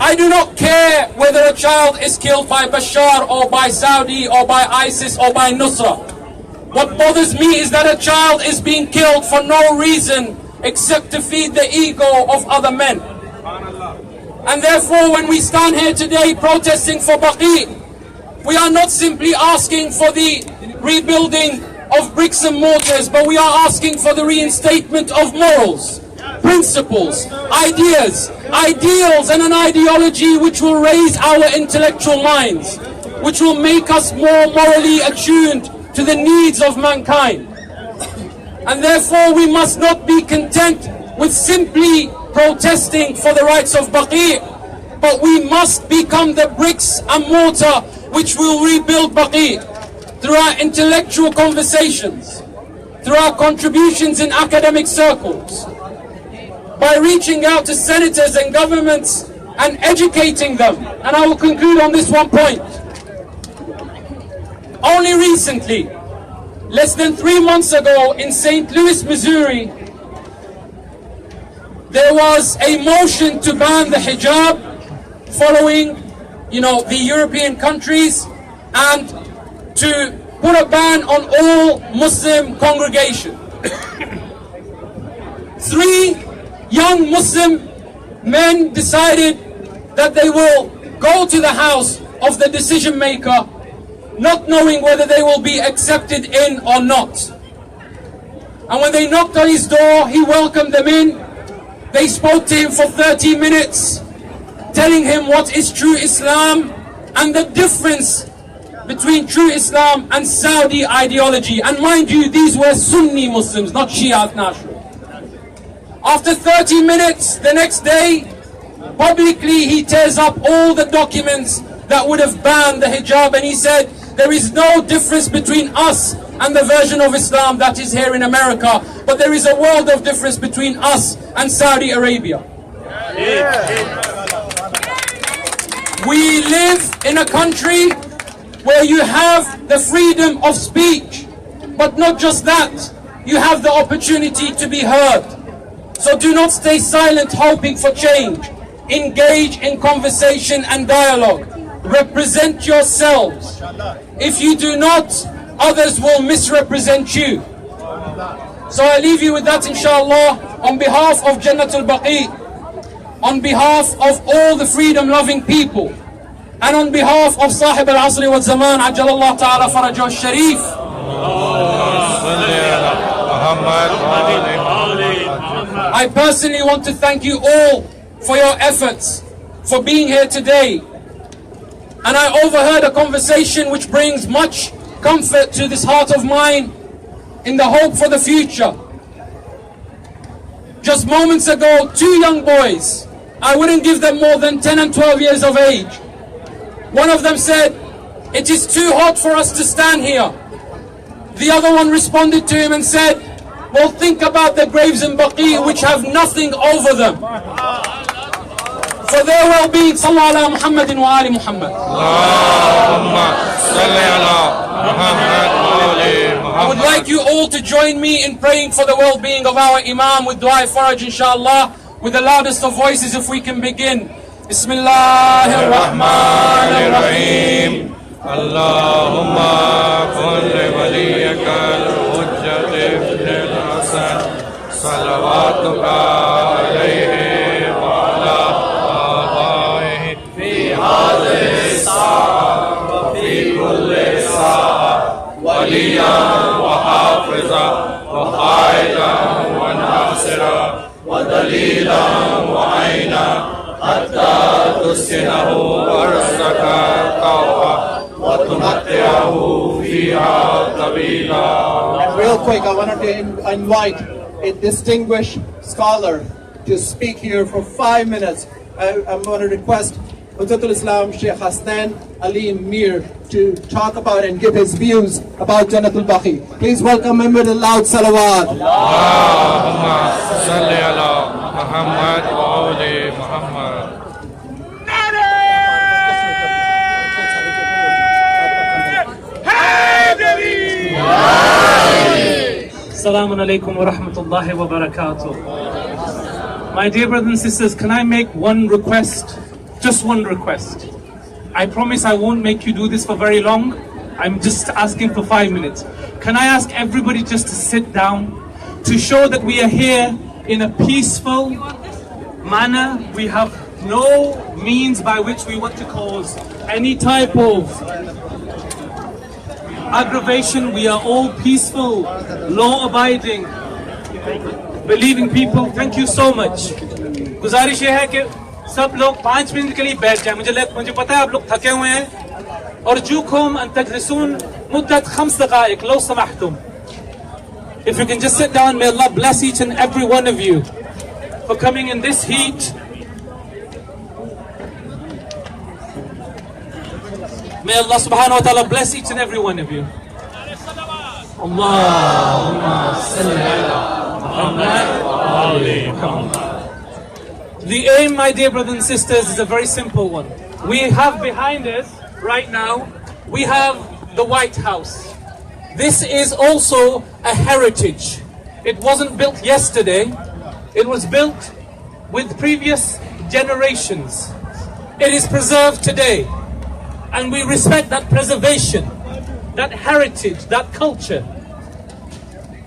I do not care whether a child is killed by Bashar or by Saudi or by ISIS or by Nusra. What bothers me is that a child is being killed for no reason except to feed the ego of other men. And therefore, when we stand here today protesting for BAQEE, we are not simply asking for the rebuilding of bricks and mortars, but we are asking for the reinstatement of morals, principles, ideas, ideals, and an ideology which will raise our intellectual minds, which will make us more morally attuned to the needs of mankind. And therefore we must not be content with simply protesting for the rights of BAQEE, but we must become the bricks and mortar which will rebuild BAQEE through our intellectual conversations, through our contributions in academic circles, by reaching out to senators and governments and educating them. And I will conclude on this one point. Only recently, less than 3 months ago in St. Louis, Missouri, there was a motion to ban the hijab following, the European countries, and to put a ban on all Muslim congregation. 3 young Muslim men decided that they will go to the house of the decision maker, not knowing whether they will be accepted in or not. And when they knocked on his door, he welcomed them in. They spoke to him for 30 minutes, telling him what is true Islam and the difference between true Islam and Saudi ideology. And mind you, these were Sunni Muslims, not Shia Nashri. After 30 minutes, the next day, publicly he tears up all the documents that would have banned the hijab, and he said, there is no difference between us and the version of Islam that is here in America, but there is a world of difference between us and Saudi Arabia. We live in a country where you have the freedom of speech, but not just that, you have the opportunity to be heard. So do not stay silent hoping for change. Engage in conversation and dialogue. Represent yourselves. If you do not, others will misrepresent you. So I leave you with that, inshallah, on behalf of Jannatul Baqi, on behalf of all the freedom-loving people, and on behalf of Sahib al-Asri wal Zaman, Ajjalallah Ta'ala Farajahu Sharif. I personally want to thank you all for your efforts, for being here today. And I overheard a conversation which brings much comfort to this heart of mine in the hope for the future. Just moments ago, 2 young boys, I wouldn't give them more than 10 and 12 years of age. One of them said, "It is too hot for us to stand here." The other one responded to him and said, "Well, think about the graves in BAQEE which have nothing over them." For their well-being, sallallahu ala Muhammadin wa ali Muhammad. I would like you all to join me in praying for the well-being of our Imam with Dua Faraj, inshallah, with the loudest of voices if we can begin. Bismillahir Rahmanir Rahim. Allahumma kulli waliyaka al-hujjat ibn al-Hasan salawatuka alayhi wa ala abaihi fi hadhihi as-sa'a wa fi kulli sa'a waliyan wa hafiza wa qaidan wa nasira wa dalilan wa aina hatta tuskinahu arsaka tawwa wa tumatti'ahu fiha tabila. And real quick, I wanted to invite a distinguished scholar to speak here for 5 minutes. I'm going to request Hujjatul Islam Sheikh Hassan Ali Mir to talk about and give his views about Jannatul Baqi. Please welcome him with a loud salawat. Allahumma salli ala Muhammad wa ali Muhammad. Assalamu alaikum wa rahmatullahi wa barakatuh. My dear brothers and sisters, can I make one request just one request. I promise I won't make you do this for very long. I'm just asking for 5 minutes. Can I ask everybody just to sit down to show that we are here in a peaceful manner? We have no means by which we want to cause any type of aggravation. We are all peaceful, law-abiding, believing people. Thank you so much. गुजारिश ये है कि सब लोग 5 minute के लिए बैठ जाएं. मुझे पता है आप लोग थके हुए हैं. أرجوكم أن تجلسون مدة 5 دقائق لو سمحتم. If you can just sit down, may Allah bless each and every one of you for coming in this heat. May Allah subhanahu wa ta'ala bless each and every one of you. Allahumma salli ala Muhammad wa ali Muhammad. The aim, my dear brothers and sisters, is a very simple one. We have behind us right now, we have the White House. This is also a heritage. It wasn't built yesterday. It was built with previous generations. It is preserved today. And we respect that preservation, that heritage, that culture.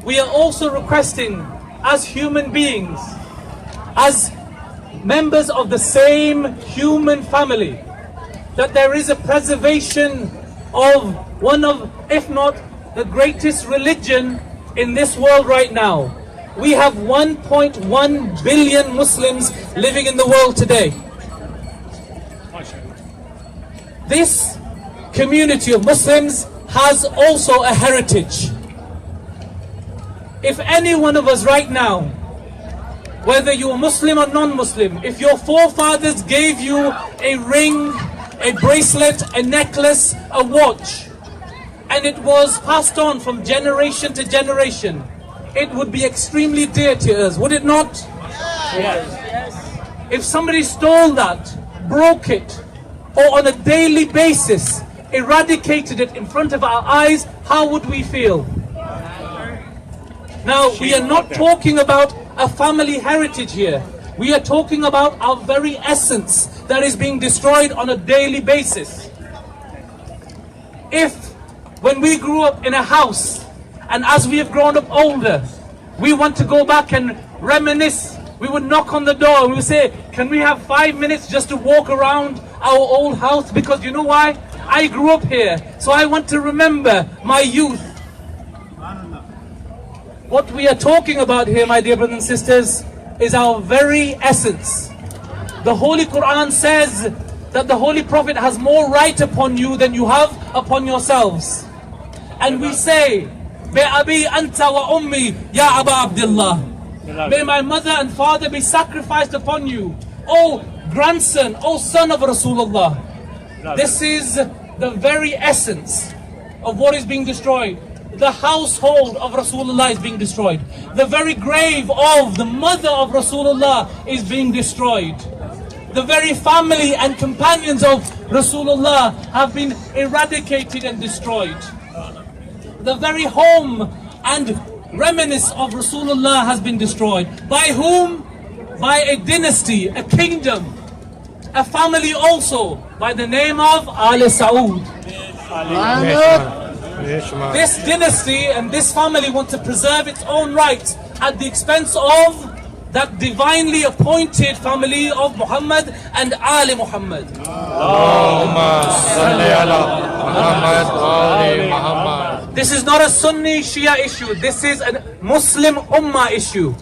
We are also requesting, as human beings, as members of the same human family, that there is a preservation of one of, if not the greatest religion in this world right now. We have 1.1 billion Muslims living in the world today. This community of Muslims has also a heritage. If any one of us right now, whether you are Muslim or non-Muslim, if your forefathers gave you a ring, a bracelet, a necklace, a watch, and it was passed on from generation to generation, it would be extremely dear to us, would it not? Yes. If somebody stole that, broke it, or on a daily basis eradicated it in front of our eyes, how would we feel? Now, we are not talking about a family heritage here. We are talking about our very essence that is being destroyed on a daily basis. If, when we grew up in a house, and as we have grown up older, we want to go back and reminisce, we would knock on the door and we would say, can we have 5 minutes just to walk around our old house? Because you know why? I grew up here, so I want to remember my youth. What we are talking about here, my dear brothers and sisters, is our very essence. The Holy Quran says that the Holy Prophet has more right upon you than you have upon yourselves. And we say, بِأَبِي أَنْتَ وَأُمِّي يَا أَبَا عَبْدِ اللَّهِ. May my mother and father be sacrificed upon you, O grandson, O son of Rasulullah. This is the very essence of what is being destroyed. The household of Rasulullah is being destroyed. The very grave of the mother of Rasulullah is being destroyed. The very family and companions of Rasulullah have been eradicated and destroyed. The very home and reminiscence of Rasulullah has been destroyed. By whom? By a dynasty, a kingdom, a family also, by the name of Al Saud. This dynasty and this family want to preserve its own rights at the expense of that divinely appointed family of Muhammad and Ali Muhammad. This is not a Sunni Shia issue. This is a Muslim Ummah issue.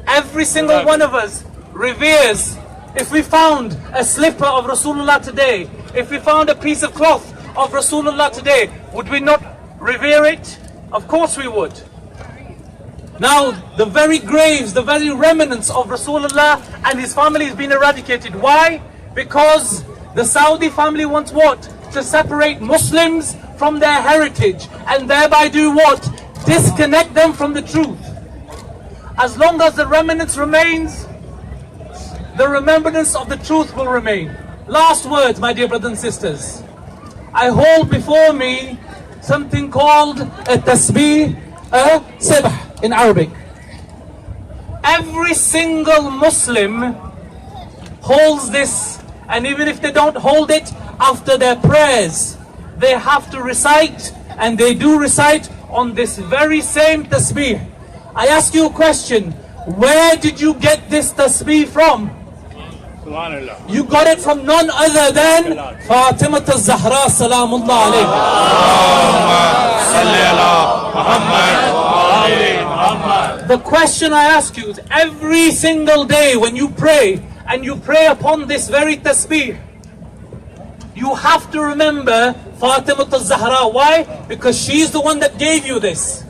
Every single one of us reveres. If we found a slipper of Rasulullah today, if we found a piece of cloth of Rasulullah today, would we not revere it? Of course we would. Now, the very graves, the very remnants of Rasulullah and his family has been eradicated. Why? Because the Saudi family wants what? To separate Muslims from their heritage and thereby do what? Disconnect them from the truth. As long as the remnants remains, the remembrance of the truth will remain. Last words, my dear brothers and sisters. I hold before me something called a tasbih, a sibh in Arabic. Every single Muslim holds this And even if they don't hold it after their prayers, they have to recite, and they do recite on this very same tasbih. I ask you a question. Where did you get this tasbih from? You got it from none other than Fatima al-Zahra salamullah alayha. The question I ask you is, every single day when you pray, and you pray upon this very tasbih, you have to remember Fatima al-Zahra. Why? Because she's the one that gave you this.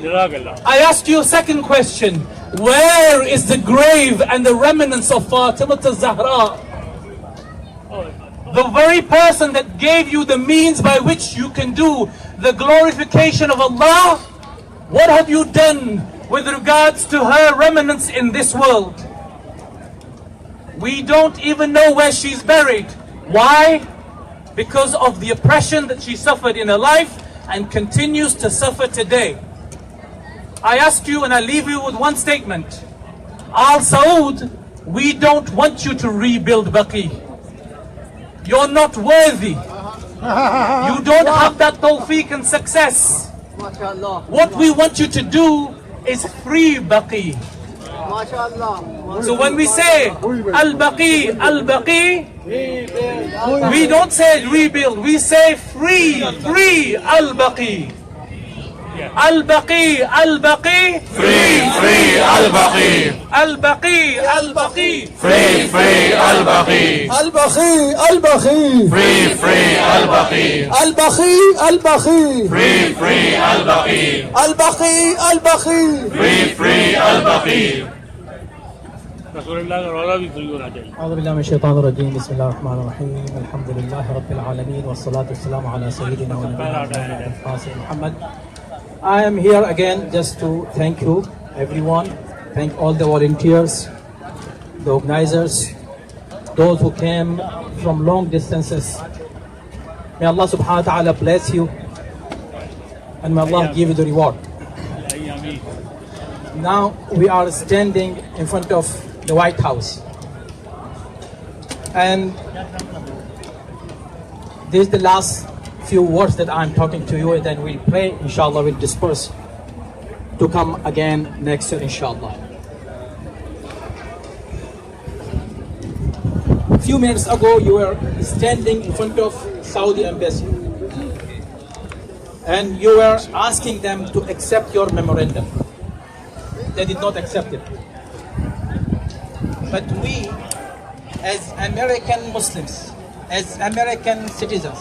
I ask you a second question. Where is the grave and the remnants of Fatima al-Zahra? The very person that gave you the means by which you can do the glorification of Allah. What have you done with regards to her remnants in this world? We don't even know where she's buried. Why? Because of the oppression that she suffered in her life and continues to suffer today. I ask you, and I leave you with one statement. Al Saud, we don't want you to rebuild BAQEE. You're not worthy. You don't have that tawfiq and success. What we want you to do is free BAQEE. So when we say Al-BAQEE, Al-BAQEE, we don't say rebuild, we say free Al-BAQEE. Al-BAQEE, Al-BAQEE, Free Al-BAQEE. Al-BAQEE, Al-BAQEE, Free Al-BAQEE. Al-BAQEE, Al-BAQEE. Free Al-BAQEE. Al-BAQEE, Al-BAQEE. Free Al-BAQEE. Al-BAQEE, Al-BAQEE. Free Al-BAQEE. أعوذ بالله من الشيطان الرجيم بسم الله الرحمن الرحيم الحمد لله رب العالمين والصلاة والسلام على سيدنا ونبينا محمد. I am here again just to thank you everyone, thank all the volunteers, the organizers, those who came from long distances. May Allah subhanahu wa ta'ala bless you, and may Allah give you the reward. Now we are standing in front of the White House, and this is the last few words that I'm talking to you, and then we'll pray. Inshallah, we'll disperse to come again next year, inshallah. A few minutes ago, you were standing in front of Saudi embassy, and you were asking them to accept your memorandum. They did not accept it. But we, as American Muslims, as American citizens,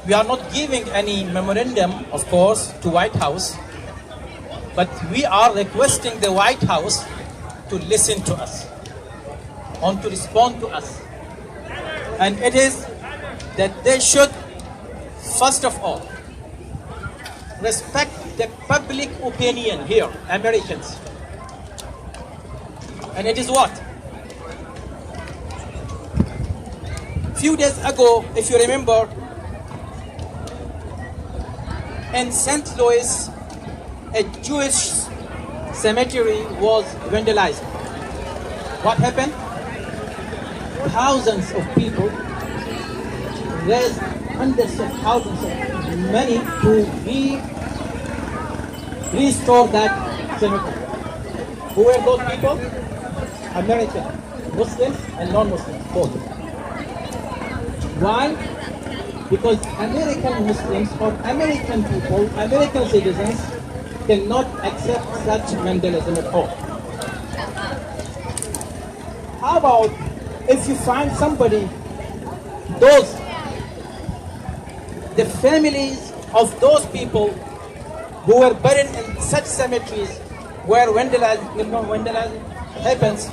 we are not giving any memorandum, of course, to White House, but we are requesting the White House to listen to us, and to respond to us. And it is that they should, first of all, respect the public opinion here, Americans. And it is what? Few days ago, if you remember, in St. Louis, a Jewish cemetery was vandalized. What happened? Thousands of people raised hundreds of thousands of money to restore that cemetery. Who were those people? American, Muslims and non-Muslims, both. Why? Because American Muslims or American people, American citizens, cannot accept such vandalism at all. How about if you find somebody, the families of those people who were buried in such cemeteries where vandalism happens,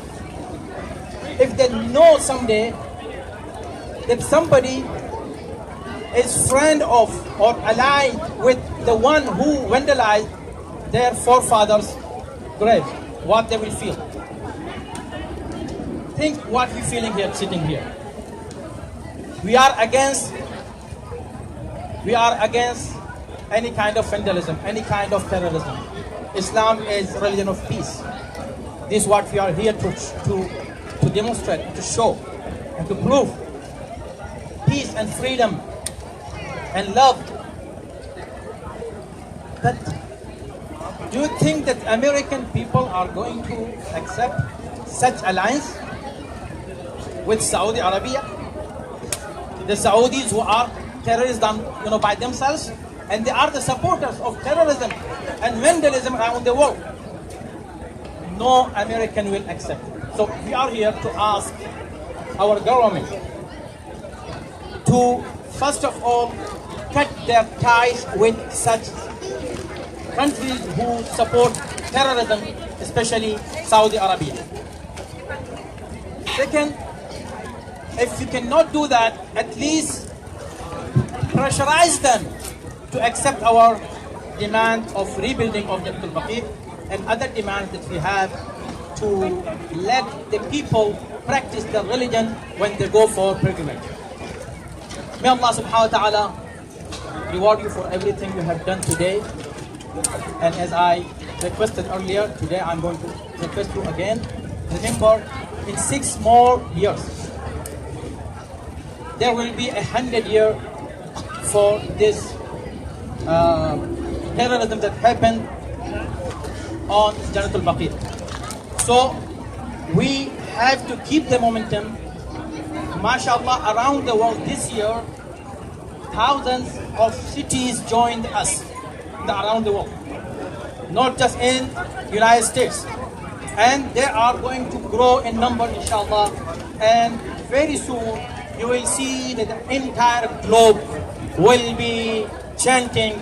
if they know someday that somebody is friend of or allied with the one who vandalized their forefathers' grave, what they will feel. Think what we're feeling here, sitting here. We are against any kind of vandalism, any kind of terrorism. Islam is a religion of peace. This is what we are here to to demonstrate, to show, and to prove peace and freedom and love. But do you think that American people are going to accept such alliance with Saudi Arabia? The Saudis who are terrorists by themselves, and they are the supporters of terrorism and vandalism around the world. No American will accept it. So we are here to ask our government to, first of all, cut their ties with such countries who support terrorism, especially Saudi Arabia. Second, if you cannot do that, at least pressurize them to accept our demand of rebuilding of BAQEE and other demands that we have to let the people practice their religion when they go for pilgrimage. May Allah subhanahu wa ta'ala reward you for everything you have done today. And as I requested earlier, today I'm going to request you again. Remember, in 6 more years, there will be 100 years for this terrorism that happened on Janatul BAQEE. So we have to keep the momentum. MashaAllah, around the world this year, thousands of cities joined us around the world, not just in United States. And they are going to grow in number, inshallah. And very soon, you will see that the entire globe will be chanting,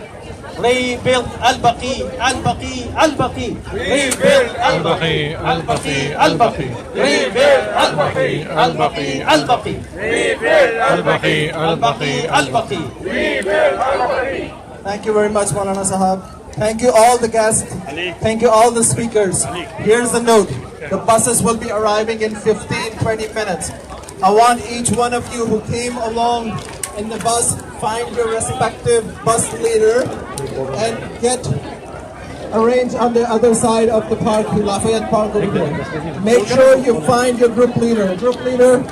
rebuild al-BAQEE, al-BAQEE, al-BAQEE, rebuild al-BAQEE, al-BAQEE, al-BAQEE, rebuild al-BAQEE, al-BAQEE, al-BAQEE, rebuild al-BAQEE, al-BAQEE, al-BAQEE, rebuild al-BAQEE. Thank you very much, Maulana Sahab. Thank you all the guests. Thank you all the speakers. Here's the note. The buses will be arriving in 15-20 minutes. I want each one of you who came along in the bus, find your respective bus leader and get arranged on the other side of the park, the Lafayette Park over here. Make sure you find your group leader. Group leader.